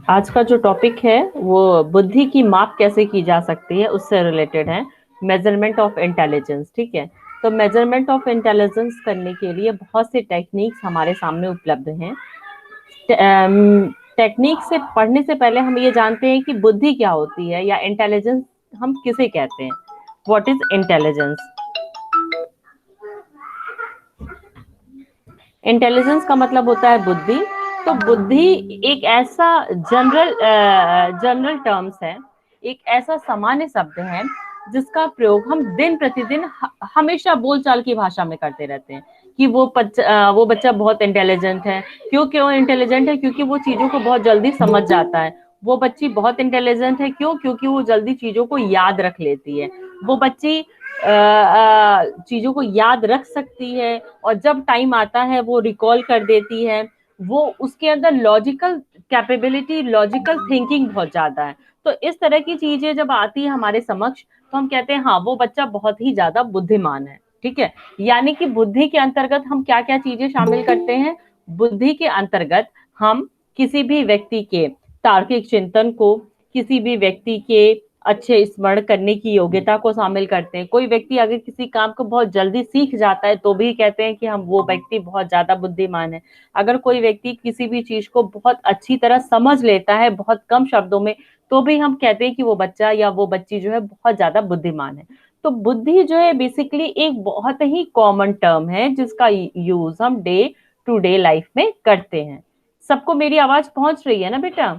आज का जो टॉपिक है वो बुद्धि की माप कैसे की जा सकती है उससे रिलेटेड है। Measurement of intelligence. ठीक है। तो मेजरमेंट ऑफ इंटेलिजेंस करने के लिए बहुत से टेक्निक्स हमारे सामने उपलब्ध हैं। टेक्निक से पढ़ने से पहले हम ये जानते हैं कि बुद्धि क्या होती है या इंटेलिजेंस हम किसे कहते हैं। What is intelligence? इंटेलिजेंस का मतलब होता है बुद्धि। तो बुद्धि एक ऐसा जनरल टर्म्स है, एक ऐसा सामान्य शब्द है जिसका प्रयोग हम दिन प्रतिदिन हमेशा बोलचाल की भाषा में करते रहते हैं कि वो बच्चा बहुत इंटेलिजेंट है। क्यों इंटेलिजेंट है? क्योंकि वो चीजों को बहुत जल्दी समझ जाता है। वो बच्ची बहुत इंटेलिजेंट है, क्यों? क्योंकि वो जल्दी चीजों को याद रख लेती है। वो बच्ची चीजों को याद रख सकती है और जब टाइम आता है वो रिकॉल कर देती है। वो उसके अंदर लॉजिकल कैपेबिलिटी, लॉजिकल थिंकिंग बहुत ज्यादा है। तो इस तरह की चीजें जब आती है हमारे समक्ष तो हम कहते हैं हाँ वो बच्चा बहुत ही ज्यादा बुद्धिमान है। ठीक है। यानी कि बुद्धि के अंतर्गत हम क्या क्या चीजें शामिल करते हैं? बुद्धि के अंतर्गत हम किसी भी व्यक्ति के तार्किक चिंतन को, किसी भी व्यक्ति के अच्छे स्मरण करने की योग्यता को शामिल करते हैं। कोई व्यक्ति अगर किसी काम को बहुत जल्दी सीख जाता है तो भी कहते हैं कि हम वो व्यक्ति बहुत ज्यादा बुद्धिमान है। अगर कोई व्यक्ति किसी भी चीज को बहुत अच्छी तरह समझ लेता है बहुत कम शब्दों में तो भी हम कहते हैं कि वो बच्चा या वो बच्ची जो है बहुत ज्यादा बुद्धिमान है। तो बुद्धि जो है बेसिकली एक बहुत ही कॉमन टर्म है जिसका यूज हम डे टू डे लाइफ में करते हैं। सबको मेरी आवाज पहुंच रही है ना बेटा?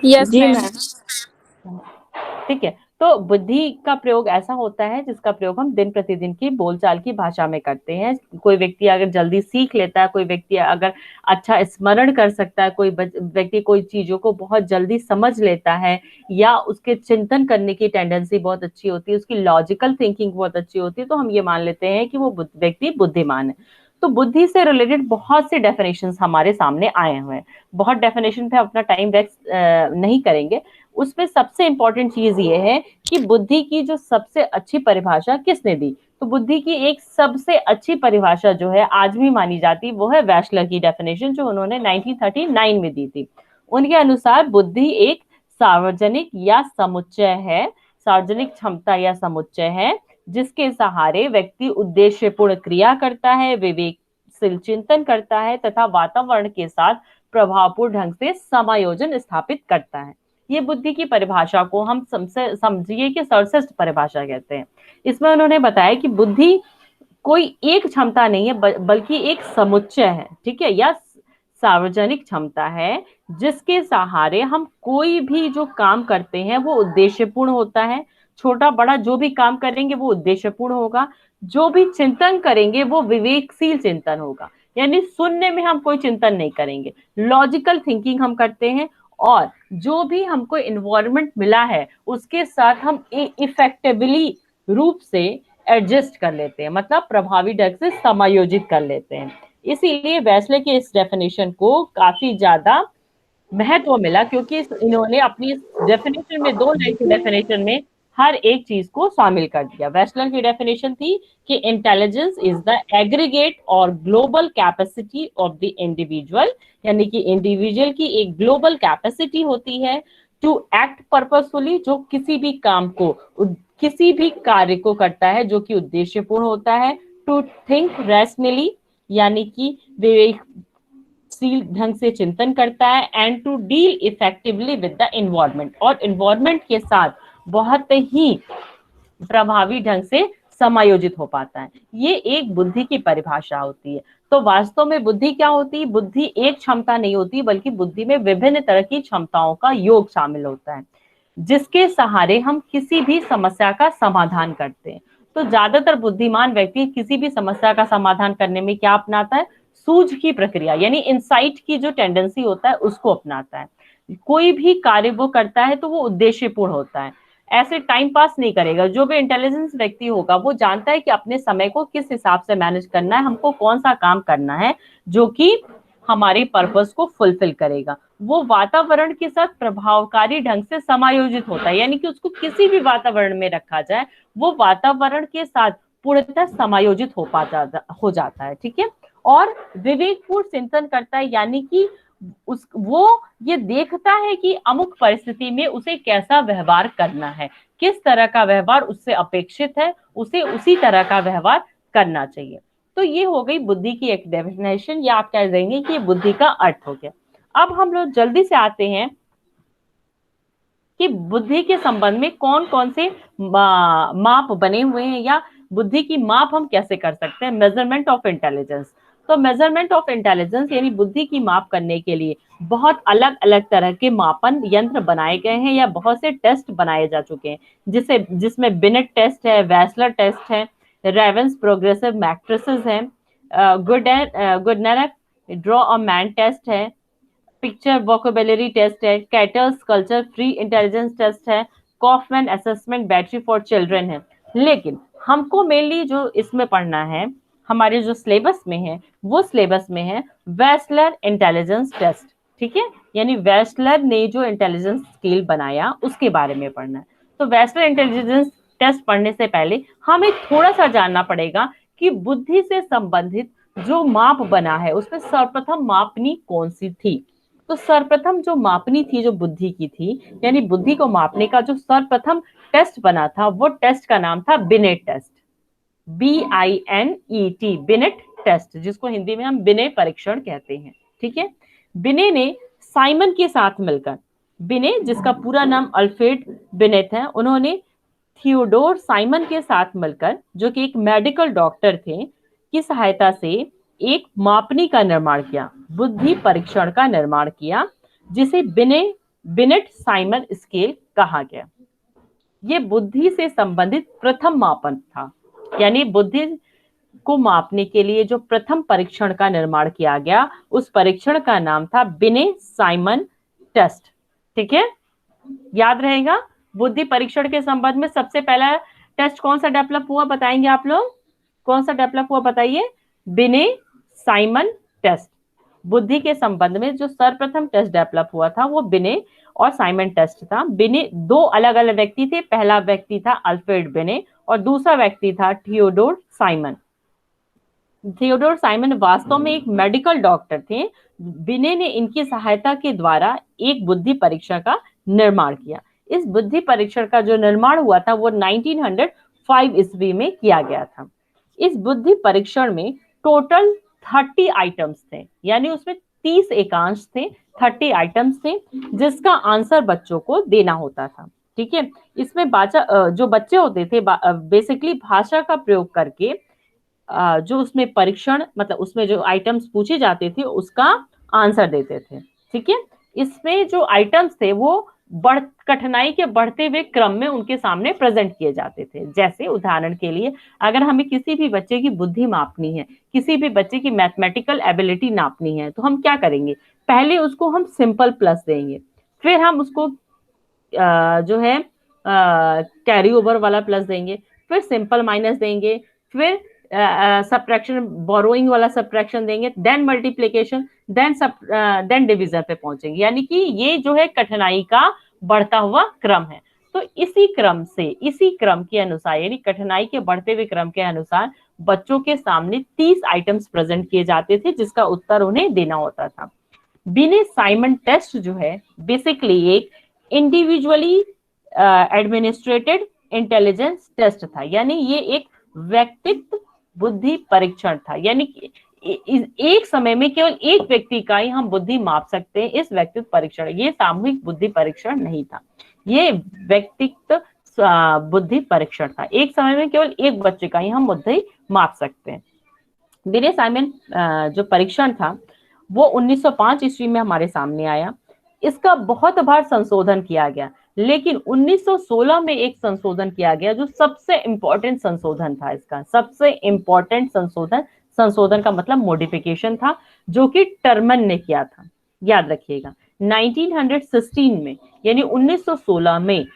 यस जी मैम। मैम। ठीक है। तो बुद्धि का प्रयोग ऐसा होता है जिसका प्रयोग हम दिन प्रतिदिन की बोलचाल की भाषा में करते हैं। कोई व्यक्ति अगर जल्दी सीख लेता है, कोई व्यक्ति अगर अच्छा स्मरण कर सकता है, कोई व्यक्ति कोई चीजों को बहुत जल्दी समझ लेता है या उसके चिंतन करने की टेंडेंसी बहुत अच्छी होती है, उसकी लॉजिकल थिंकिंग बहुत अच्छी होती है, तो हम ये मान लेते हैं कि वो व्यक्ति बुद्धिमान है। तो बुद्धि से रिलेटेड बहुत से डेफिनेशंस हमारे सामने आए हुए हैं। बहुत डेफिनेशन पे अपना टाइम वेस्ट नहीं करेंगे। उसमें सबसे इंपॉर्टेंट चीज ये है कि बुद्धि की जो सबसे अच्छी परिभाषा किसने दी? तो बुद्धि की एक सबसे अच्छी परिभाषा जो है आज भी मानी जाती वो है वैशलर की डेफिनेशन, जो उन्होंने 1939 में दी थी। उनके अनुसार बुद्धि एक सार्वजनिक या समुच्चय है, सार्वजनिक क्षमता या समुच्चय है जिसके सहारे व्यक्ति उद्देश्यपूर्ण क्रिया करता है, विवेकशील चिंतन करता है तथा वातावरण के साथ प्रभावपूर्ण ढंग से समायोजन स्थापित करता है। ये बुद्धि की परिभाषा को हम समझिए कि सर्वश्रेष्ठ परिभाषा कहते हैं। इसमें उन्होंने बताया कि बुद्धि कोई एक क्षमता नहीं है बल्कि एक समुच्चय है। ठीक है। या सार्वजनिक क्षमता है जिसके सहारे हम कोई भी जो काम करते हैं वो उद्देश्यपूर्ण होता है। छोटा बड़ा जो भी काम करेंगे वो उद्देश्यपूर्ण होगा। जो भी चिंतन करेंगे वो विवेकशील चिंतन होगा, यानी शून्य में हम कोई चिंतन नहीं करेंगे, लॉजिकल थिंकिंग हम करते हैं। और जो भी हमको इन्वायरमेंट मिला है उसके साथ हम इफेक्टिवली रूप से एडजस्ट कर लेते हैं, मतलब प्रभावी ढंग से समायोजित कर लेते हैं। इसीलिए वेस्ले के इस डेफिनेशन को काफी ज्यादा महत्व मिला, क्योंकि इन्होंने अपनी डेफिनेशन में, 2 लाइन की डेफिनेशन में हर एक चीज को शामिल कर दिया। वेस्लर की डेफिनेशन थी कि इंटेलिजेंस इज द एग्रीगेट और global capacity of the individual, यानी कि इंडिविजुअल की एक ग्लोबल कैपेसिटी होती है टू एक्ट पर्पसफुली, जो किसी भी काम को, किसी भी कार्य को करता है जो कि उद्देश्यपूर्ण होता है। टू थिंक रैशनली, यानी कि विवेक ढंग से चिंतन करता है। And to deal effectively with the environment, और इन्वायरमेंट के साथ बहुत ही प्रभावी ढंग से समायोजित हो पाता है। ये एक बुद्धि की परिभाषा होती है। तो वास्तव में बुद्धि क्या होती है? बुद्धि एक क्षमता नहीं होती बल्कि बुद्धि में विभिन्न तरह की क्षमताओं का योग शामिल होता है जिसके सहारे हम किसी भी समस्या का समाधान करते हैं। तो ज्यादातर बुद्धिमान व्यक्ति किसी भी समस्या का समाधान करने में क्या अपनाता है? सूझ की प्रक्रिया, यानी इंसाइट की जो टेंडेंसी होता है उसको अपनाता है। कोई भी कार्य वो करता है तो वो उद्देश्यपूर्ण होता है, ऐसे टाइम पास नहीं करेगा। जो भी इंटेलिजेंस व्यक्ति होगा वो जानता है कि अपने समय को किस हिसाब से मैनेज करना है, हमको कौन सा काम करना है जो कि हमारे पर्पस को फुलफिल करेगा। वो वातावरण के साथ प्रभावकारी ढंग से समायोजित होता है, यानी कि उसको किसी भी वातावरण में रखा जाए वो वातावरण के साथ पूर्णतः समायोजित हो जाता है। ठीक है। और विवेकपूर्ण चिंतन करता है, यानी कि वो ये देखता है कि अमुक परिस्थिति में उसे कैसा व्यवहार करना है, किस तरह का व्यवहार उससे अपेक्षित है, उसे उसी तरह का व्यवहार करना चाहिए। तो ये हो गई बुद्धि की एक डेफिनेशन, या आप कह देंगे कि बुद्धि का अर्थ हो गया। अब हम लोग जल्दी से आते हैं कि बुद्धि के संबंध में कौन कौन से माप बने हुए हैं, या बुद्धि की माप हम कैसे कर सकते हैं। Measurement of intelligence. तो मेजरमेंट ऑफ इंटेलिजेंस यानी बुद्धि की माप करने के लिए बहुत अलग अलग तरह के मापन यंत्र बनाए गए हैं, या बहुत से टेस्ट बनाए जा चुके हैं, जिसमें बिनेट टेस्ट है, वैसलर टेस्ट है, रेवेंस प्रोग्रेसिव मैट्रिसेस है, Goodenough draw a man test है, पिक्चर वोकेबुलरी टेस्ट है, Cattell's culture free intelligence test है, Kaufman assessment battery for children है। लेकिन हमको मेनली जो इसमें पढ़ना है, हमारे जो सिलेबस में है, वो सिलेबस में है वेस्लर इंटेलिजेंस टेस्ट। ठीक है, यानी वेस्लर ने जो इंटेलिजेंस स्केल बनाया उसके बारे में पढ़ना है। तो वेस्लर इंटेलिजेंस टेस्ट पढ़ने से पहले हमें थोड़ा सा जानना पड़ेगा कि बुद्धि से संबंधित जो माप बना है उसमें सर्वप्रथम मापनी कौन सी थी। तो सर्वप्रथम जो मापनी थी, जो बुद्धि की थी, यानी बुद्धि को मापने का जो सर्वप्रथम टेस्ट बना था, वो टेस्ट का नाम था Binet test. BINET, Binet test, जिसको हिंदी में हम बिने परीक्षण कहते हैं। ठीक है, बिने ने साइमन के साथ मिलकर, बिने जिसका पूरा नाम अल्फ्रेड बिनेट है, उन्होंने थियोडोर साइमन के साथ मिलकर, जो कि एक मेडिकल डॉक्टर थे, की सहायता से एक मापनी का निर्माण किया, बुद्धि परीक्षण का निर्माण किया, जिसे बिनेट साइमन स्केल कहा गया। ये बुद्धि से संबंधित प्रथम मापन था, यानी बुद्धि को मापने के लिए जो प्रथम परीक्षण का निर्माण किया गया, उस परीक्षण का नाम था बिने साइमन टेस्ट। ठीक है, याद रहेगा। बुद्धि परीक्षण के संबंध में सबसे पहला टेस्ट कौन सा डेवलप हुआ, बताएंगे आप लोग? कौन सा डेवलप हुआ बताइए? बिने साइमन टेस्ट। बुद्धि के संबंध में जो सर्वप्रथम टेस्ट डेवलप हुआ था वो बिने और साइमन टेस्ट था। बिने दो अलग अलग व्यक्ति थे, पहला व्यक्ति था अल्फ्रेड बिने और दूसरा व्यक्ति था थियोडोर साइमन। थियोडोर साइमन वास्तव में एक मेडिकल डॉक्टर थे। बिने ने इनकी सहायता के द्वारा एक बुद्धि परीक्षा का निर्माण किया। इस बुद्धि परीक्षण का जो निर्माण हुआ था वो 1905 ईस्वी में किया गया था। इस बुद्धि परीक्षण में टोटल 30 आइटम्स थे, यानी उसमें 30 एकांश थे, 30 आइटम्स थे, जिसका आंसर बच्चों को देना होता था। ठीक है, इसमें जो बच्चे होते थे बेसिकली भाषा का प्रयोग करके जो उसमें परीक्षण, मतलब उसमें जो आइटम्स पूछे जाते थे उसका आंसर देते थे। ठीक है, इसमें जो आइटम्स थे वो कठिनाई के बढ़ते हुए क्रम में उनके सामने प्रेजेंट किए जाते थे। जैसे उदाहरण के लिए, अगर हमें किसी भी बच्चे की बुद्धि मापनी है, किसी भी बच्चे की मैथमेटिकल एबिलिटी नापनी है, तो हम क्या करेंगे? पहले उसको हम सिंपल प्लस देंगे, फिर हम उसको जो है कैरी ओवर वाला प्लस देंगे, फिर सिंपल माइनस देंगे, फिर सब्ट्रैक्शन बोरोइंग वाला सब्ट्रैक्शन देंगे, देन मल्टीप्लिकेशन, देन डिवीजन पे पहुंचेंगे। यानी कि ये जो है कठिनाई का बढ़ता हुआ क्रम है। तो इसी क्रम के अनुसार, यानी कठिनाई के बढ़ते हुए क्रम के अनुसार बच्चों के सामने 30 आइटम्स प्रेजेंट किए जाते थे, जिसका उत्तर उन्हें देना होता था। बिने साइमन टेस्ट जो है बेसिकली एक इंडिविजुअली एडमिनिस्ट्रेटेड इंटेलिजेंस टेस्ट था, यानी ये एक व्यक्तिगत बुद्धि परीक्षण था। यानी कि एक समय में केवल एक व्यक्ति का ही हम बुद्धि माप सकते हैं इस व्यक्तिगत परीक्षण। ये सामूहिक बुद्धि परीक्षण नहीं था, ये व्यक्तिगत बुद्धि परीक्षण था। एक समय में केवल एक बच्चे का ही हम बुद्धि माप सकते हैं। बिने साइमन जो परीक्षण था वो 1905 ईस्वी में हमारे सामने आया। इसका बहुत बार संशोधन किया गया, लेकिन 1916 में एक संशोधन किया गया जो सबसे इंपॉर्टेंट संशोधन था। इसका सबसे इंपॉर्टेंट संशोधन का मतलब मॉडिफिकेशन था, जो कि टर्मन ने किया था। याद रखिएगा, 1916 में यानी 1916 में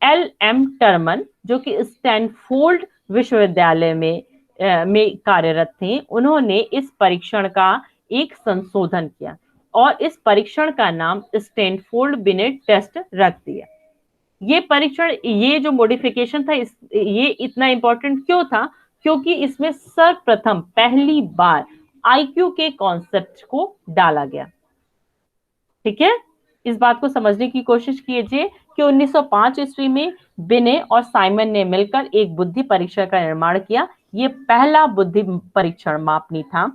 LM टर्मन, जो कि स्टैनफोर्ड विश्वविद्यालय में कार्यरत थे, उन्होंने इस परीक्षण का एक संशोधन किया और इस परीक्षण का नाम स्टैनफोर्ड बिनेट टेस्ट रख दिया। ये परीक्षण, ये जो मॉडिफिकेशन था, ये इतना इंपॉर्टेंट क्यों था? क्योंकि इसमें सर्वप्रथम पहली बार IQ के कॉन्सेप्ट को डाला गया। ठीक है, इस बात को समझने की कोशिश कीजिए कि 1905 ईस्वी में बिने और साइमन ने मिलकर एक बुद्धि परीक्षण का निर्माण किया। ये पहला बुद्धि परीक्षण मापनी था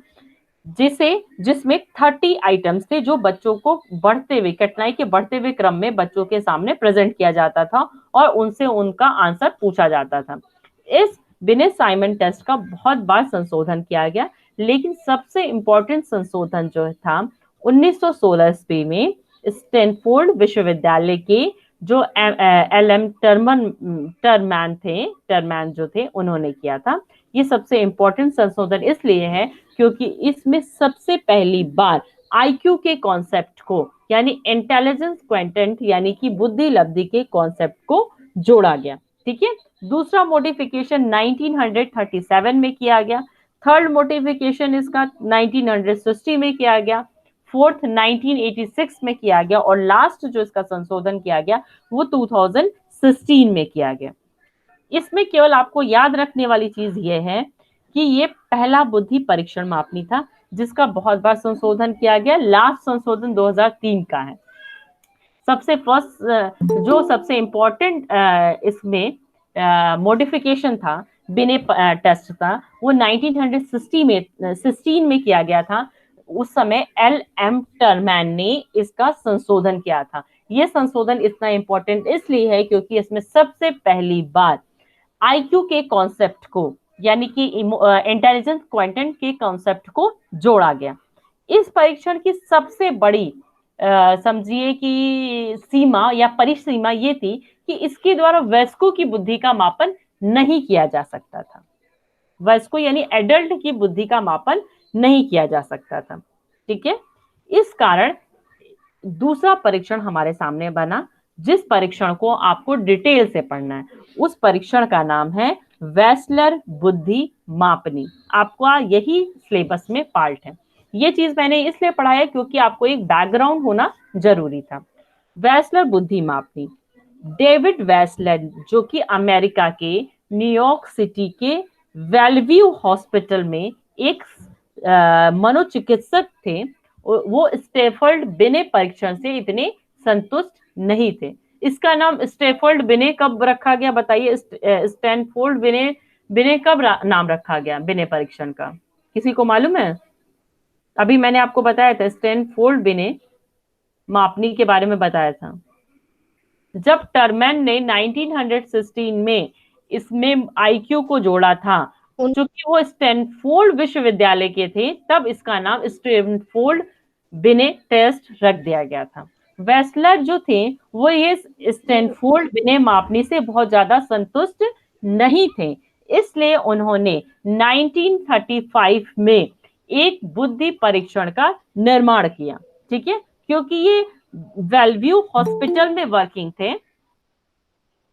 जिसमें 30 आइटम्स थे जो बच्चों को बढ़ते हुए कठिनाई के बढ़ते हुए क्रम में बच्चों के सामने प्रेजेंट किया जाता था और उनसे उनका आंसर पूछा जाता था। इस बिने साइमन टेस्ट का बहुत बार संशोधन किया गया, लेकिन सबसे इंपॉर्टेंट संशोधन जो था 1916 ईस्वी में स्टैनफोर्ड विश्वविद्यालय के जो एलएम टर्मैन जो थे उन्होंने किया था। ये सबसे इंपॉर्टेंट संशोधन इसलिए है क्योंकि इसमें सबसे पहली बार आईक्यू के कॉन्सेप्ट को यानी इंटेलिजेंस क्वांटेंट यानी कि बुद्धि लब्धि के कॉन्सेप्ट को जोड़ा गया। ठीक है, दूसरा मॉडिफिकेशन 1937 में किया गया, थर्ड मॉडिफिकेशन इसका 1960 में किया गया, फोर्थ 1986 में किया गया और लास्ट जो इसका संशोधन किया गया वो 2016 में किया गया। इसमें केवल आपको याद रखने वाली चीज ये है कि ये पहला बुद्धि परीक्षण मापनी था जिसका बहुत बार संशोधन किया गया। लास्ट संशोधन 2003 का है। सबसे फर्स्ट जो सबसे इंपॉर्टेंट इसमें मॉडिफिकेशन था बिने टेस्ट था वो 1916 में किया गया था। उस समय एल.एम. टर्मैन ने इसका संशोधन किया था। यह संशोधन इतना इंपॉर्टेंट इसलिए है क्योंकि इसमें सबसे पहली बार आईक्यू के कॉन्सेप्ट को यानी कि इंटेलिजेंस क्वांटेंट के कॉन्सेप्ट को जोड़ा गया। इस परीक्षण की सबसे बड़ी समझिए कि सीमा या परिसीमा ये थी कि इसके द्वारा वयस्कों की बुद्धि का मापन नहीं किया जा सकता था। वयस्कों यानी एडल्ट की बुद्धि का मापन नहीं किया जा सकता था। ठीक है, इस कारण दूसरा परीक्षण हमारे सामने बना जिस परीक्षण को आपको डिटेल से पढ़ना है। उस परीक्षण का नाम है वेस्लर बुद्धि मापनी। आपका यही सिलेबस में पार्ट है। ये चीज मैंने इसलिए पढ़ाया क्योंकि आपको एक बैकग्राउंड होना जरूरी था। वेस्लर बुद्धि मापनी, डेविड वेस्लर जो कि अमेरिका के न्यूयॉर्क सिटी के वेलव्यू हॉस्पिटल में एक मनोचिकित्सक थे। वो स्टैफोर्ड बिने परीक्षण से इतने संतुष्ट नहीं थे। इसका नाम स्टैफोर्ड बिने कब रखा गया बताइए? स्टैनफोर्ड बिने कब नाम रखा गया बिने परीक्षण का? किसी को मालूम है? अभी मैंने आपको बताया था स्टैनफोर्ड बिने मापनी के बारे में बताया था। जब टर्मैन ने 1916 में इसमें आईक्यू को जोड़ा था, चूंकि वो स्टैनफोर्ड विश्वविद्यालय के थे, तब इसका नाम स्टैनफोर्ड बिने टेस्ट रख दिया गया था। वेस्लर जो थे वो ये स्टैनफोर्ड बिने मापनी से बहुत ज्यादा संतुष्ट नहीं थे, इसलिए उन्होंने 1935 में एक बुद्धि परीक्षण का निर्माण किया। ठीक है, क्योंकि ये वेलव्यू हॉस्पिटल में वर्किंग थे,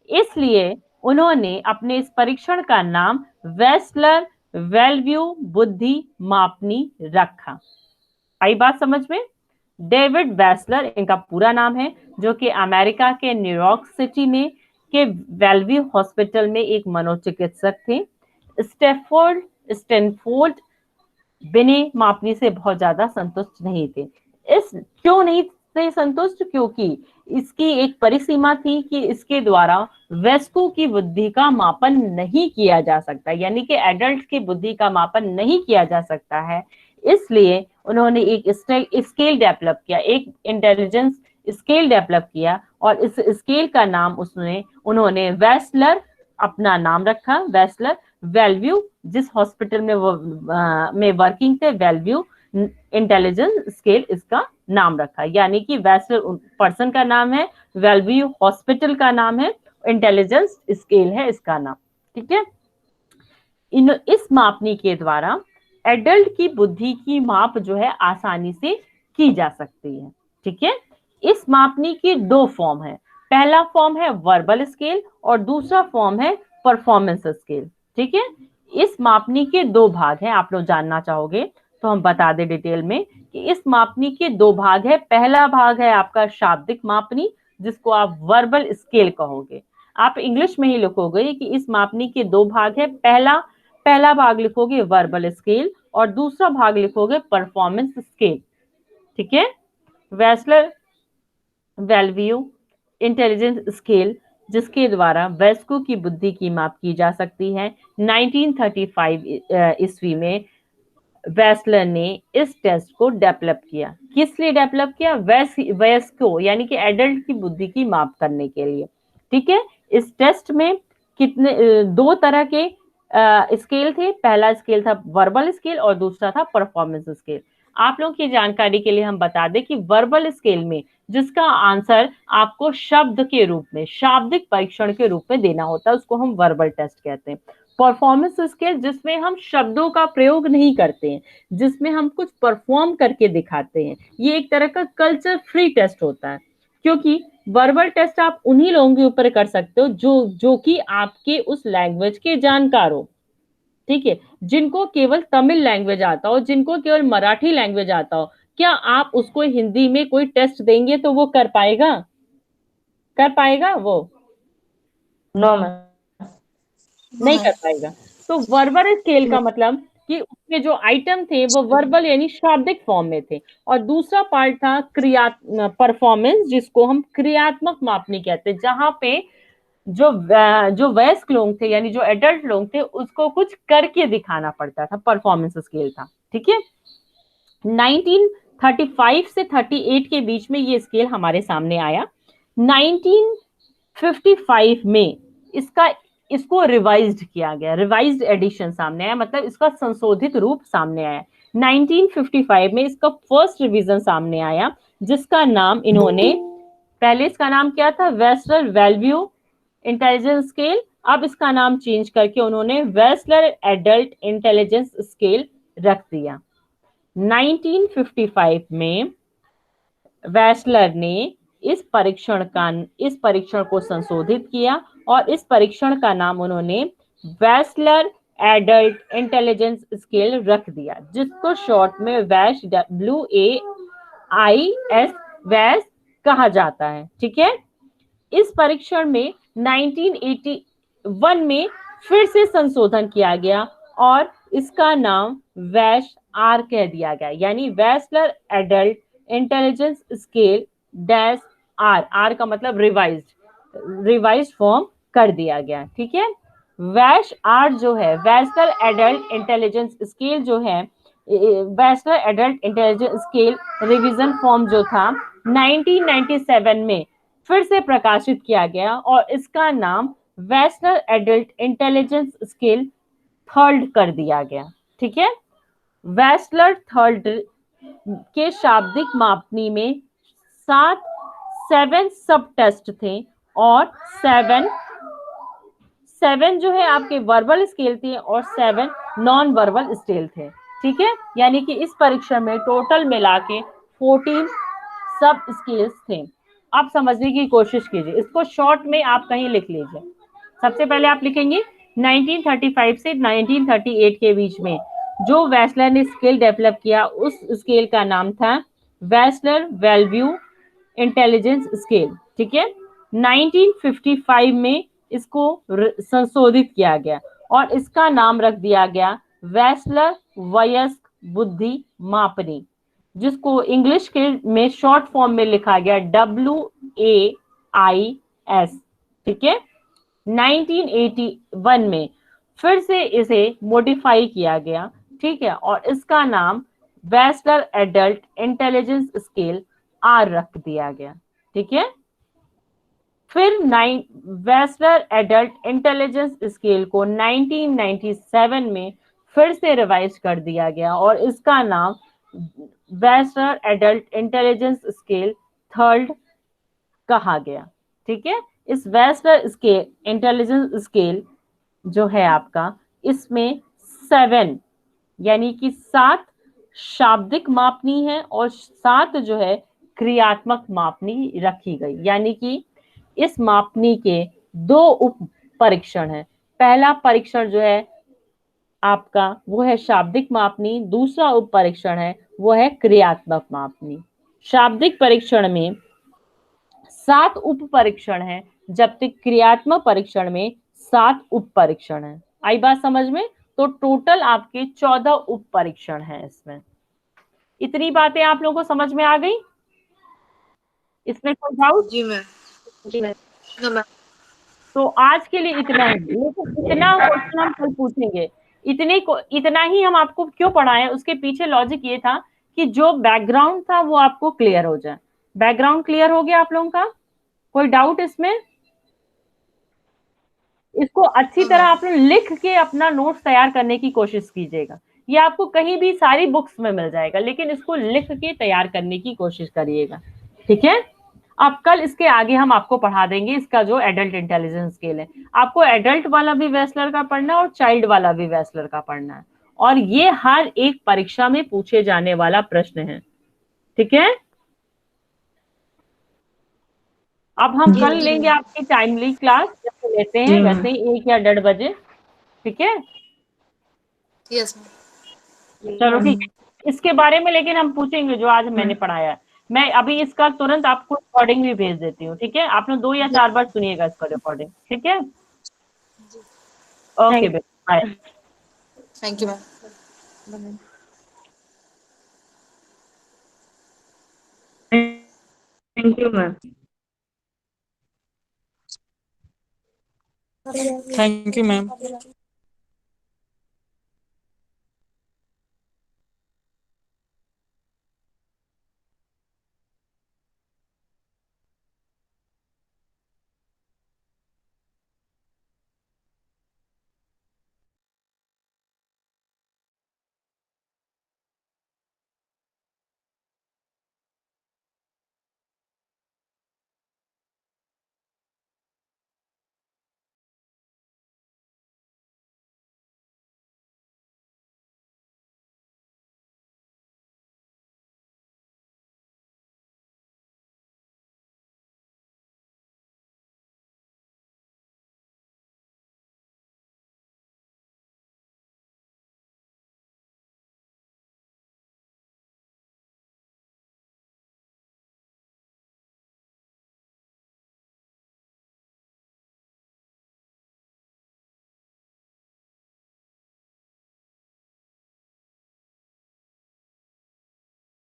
इसलिए उन्होंने अपने इस परीक्षण का नाम वेस्लर वेलव्यू बुद्धि मापनी रखा। आई बात समझ में? डेविड वेस्लर इनका पूरा नाम है, जो कि अमेरिका के न्यूयॉर्क सिटी में के वेलव्यू हॉस्पिटल में एक मनोचिकित्सक थे। स्टैनफोर्ड बिने मापनी से बहुत ज्यादा संतुष्ट नहीं थे। क्यों नहीं थे संतुष्ट? क्योंकि इसकी एक परिसीमा थी कि इसके द्वारा वयस्कों की बुद्धि का मापन नहीं किया जा सकता, यानी कि एडल्ट की बुद्धि का मापन नहीं किया जा सकता है। इसलिए उन्होंने एक स्केल डेवलप किया, एक इंटेलिजेंस स्केल डेवलप किया और इस स्केल का नाम उन्होंने वेस्लर अपना नाम रखा, वेस्लर वेलव्यू, जिस हॉस्पिटल में वो में वर्किंग थे, वेलव्यू इंटेलिजेंस स्केल इसका नाम रखा। यानी कि वेस्लर पर्सन का नाम है, वेलव्यू हॉस्पिटल का नाम है, इंटेलिजेंस स्केल है इसका नाम। ठीक है, इस मापनी के द्वारा एडल्ट की बुद्धि की माप जो है आसानी से की जा सकती है। ठीक है, इस मापनी के दो फॉर्म है। पहला फॉर्म है वर्बल स्केल और दूसरा फॉर्म है परफॉर्मेंस स्केल। ठीक है, इस मापनी के दो भाग हैं। आप लोग जानना चाहोगे तो हम बता दें डिटेल में कि इस मापनी के दो भाग है। पहला भाग है आपका शाब्दिक मापनी, जिसको आप वर्बल स्केल कहोगे। आप इंग्लिश में ही लिखोगे कि इस मापनी के दो भाग है। पहला भाग लिखोगे वर्बल स्केल और दूसरा भाग लिखोगे परफॉर्मेंस स्केल। ठीक है, वेस्लर वेलव्यू इंटेलिजेंस स्केल, जिसके द्वारा वयस्कों की बुद्धि की माप की जा सकती है। 1935 ईस्वी में वेस्लर ने इस टेस्ट को डेवलप किया। किस लिए डेवलप किया? वयस्कों यानी कि एडल्ट की बुद्धि की माप करने के लिए। ठीक है, इस टेस्ट में कितने दो तरह के स्केल थे। पहला स्केल था वर्बल स्केल और दूसरा था परफॉर्मेंस स्केल। आप लोगों की जानकारी के लिए हम बता दें कि वर्बल स्केल में जिसका आंसर आपको शब्द के रूप में, शाब्दिक परीक्षण के रूप में देना होता है, उसको हम वर्बल टेस्ट कहते हैं। परफॉर्मेंस स्किल जिसमें हम शब्दों का प्रयोग नहीं करते हैं, जिसमें हम कुछ परफॉर्म करके दिखाते हैं, ये एक तरह का कल्चर फ्री टेस्ट होता है। क्योंकि वर्बल टेस्ट आप उन्हीं लोगों के ऊपर कर सकते हो जो कि आपके उस लैंग्वेज के जानकार हो। ठीक है, जिनको केवल तमिल लैंग्वेज आता हो, जिनको केवल मराठी लैंग्वेज आता हो, क्या आप उसको हिंदी में कोई टेस्ट देंगे तो वो कर पाएगा? कर पाएगा वो? No ma'am. नहीं कर पाएगा। तो वर्बल स्केल का मतलब कि उसमें जो आइटम थे वो वर्बल यानी शाब्दिक फॉर्म में थे, और दूसरा पार्ट था क्रिया परफॉर्मेंस, जिसको हम क्रियात्मक मापनी कहते हैं, जहां पे जो वयस्क लोग थे यानी जो एडल्ट लोग थे उसको कुछ करके दिखाना पड़ता था, परफॉर्मेंस स्केल था। ठीक है, 1935 से 38 के बीच में ये स्केल हमारे सामने आया। 1955 में इसको रिवाइज्ड किया गया, रिवाइज्ड एडिशन सामने आया, मतलब इसका संशोधित रूप सामने आया। 1955 में इसका फर्स्ट रिवीजन सामने आया, जिसका नाम इन्होंने, पहले इसका नाम क्या था? Wechsler Bellevue intelligence scale. अब इसका नाम चेंज करके उन्होंने वेस्लर एडल्ट इंटेलिजेंस स्केल रख दिया। 1955 में वेस्लर ने इस परीक्षण को संशोधित किया और इस परीक्षण का नाम उन्होंने वेस्लर एडल्ट इंटेलिजेंस स्केल रख दिया, जिसको शॉर्ट में वैश WAIS वैस कहा जाता है। ठीक है, इस परीक्षण में 1981 में फिर से संशोधन किया गया और इसका नाम वैश आर कह दिया गया, यानी Wechsler adult intelligence scale dash R. R का मतलब रिवाइज्ड फॉर्म कर दिया गया। ठीक है, वैश आर जो है, वेस्लर एडल्ट इंटेलिजेंस स्केल जो है, Wechsler adult intelligence scale revision form जो था 1997 में फिर से प्रकाशित किया गया और इसका नाम Wechsler adult intelligence scale third कर दिया गया। ठीक है, वेस्लर थर्ड के शाब्दिक मापनी में 7 सब टेस्ट थे और 7 जो है आपके वर्बल स्केल थे और 7 नॉन वर्बल स्केल थे। ठीक है, यानी कि इस परीक्षा में टोटल मिला के 14 सब स्केल्स थे। आप समझने की कोशिश कीजिए, इसको शॉर्ट में आप कहीं लिख लीजिए। सबसे पहले आप लिखेंगे 1935 से 1938 के बीच में जो वेस्लर ने स्केल डेवलप किया, उस स्केल का नाम था वेस्लर वेलव्यू इंटेलिजेंस स्केल। ठीक है, 1955 में इसको संशोधित किया गया और इसका नाम रख दिया गया वेस्लर वयस्क बुद्धि मापनी, जिसको इंग्लिश के में शॉर्ट फॉर्म में लिखा गया WAIS। ठीक है, 1981 में फिर से इसे मॉडिफाई किया गया। ठीक है, और इसका नाम Wechsler adult intelligence scale R रख दिया गया। ठीक है, फिर वेस्लर एडल्ट इंटेलिजेंस स्केल को 1997 में फिर से रिवाइज कर दिया गया और इसका नाम Wechsler adult intelligence scale third कहा गया। ठीक है, इस वेस्लर स्केल इंटेलिजेंस स्केल जो है आपका, इसमें 7 यानी कि 7 शाब्दिक मापनी है और 7 जो है क्रियात्मक मापनी रखी गई, यानी कि इस मापनी के 2 उप परीक्षण है। पहला परीक्षण जो है आपका वो है शाब्दिक मापनी, दूसरा उप परीक्षण है वो है क्रियात्मक मापनी। शाब्दिक परीक्षण में 7 उप परीक्षण है, जबकि क्रियात्मक परीक्षण में 7 उप परीक्षण है। आई बात समझ में? तो टोटल आपके 14 उप परीक्षण है इसमें। इतनी बातें आप लोगों को समझ में आ गई? इसमें कोई डाउट? जी मैम। जी मैम। No ma'am. तो आज के लिए इतना ही, लेकिन इतना क्वेश्चन हम कल पूछेंगे। इतना ही हम आपको क्यों पढ़ाएं, उसके पीछे लॉजिक ये था कि जो बैकग्राउंड था वो आपको क्लियर हो जाए। बैकग्राउंड क्लियर हो गया आप लोगों का? कोई डाउट इसमें? इसको अच्छी नो तरह मैम। आप लोग लिख के अपना नोट्स तैयार करने की कोशिश कीजिएगा। ये आपको कहीं भी सारी बुक्स में मिल जाएगा, लेकिन इसको लिख के तैयार करने की कोशिश करिएगा, ठीक है? अब कल इसके आगे हम आपको पढ़ा देंगे इसका जो एडल्ट इंटेलिजेंस स्केल है। आपको एडल्ट वाला भी वेस्लर का पढ़ना है और चाइल्ड वाला भी वेस्लर का पढ़ना है, और ये हर एक परीक्षा में पूछे जाने वाला प्रश्न है, ठीक है? अब हम जी कल मैम। लेंगे आपकी टाइमली क्लास, जैसे लेते हैं जी मैम। वैसे ही 1 या 1:30 बजे, ठीक है? Yes ma'am. चलो ठीक है, इसके बारे में लेकिन हम पूछेंगे जो आज मैंने पढ़ाया है। मैं अभी इसका तुरंत आपको रिकॉर्डिंग भी भेज देती हूँ, ठीक है? आप लोग 2 या 4 बार सुनिएगा इसका रिकॉर्डिंग, ठीक है? Okay thank bye. Thank you ma'am. Thank you ma'am. Thank you ma'am.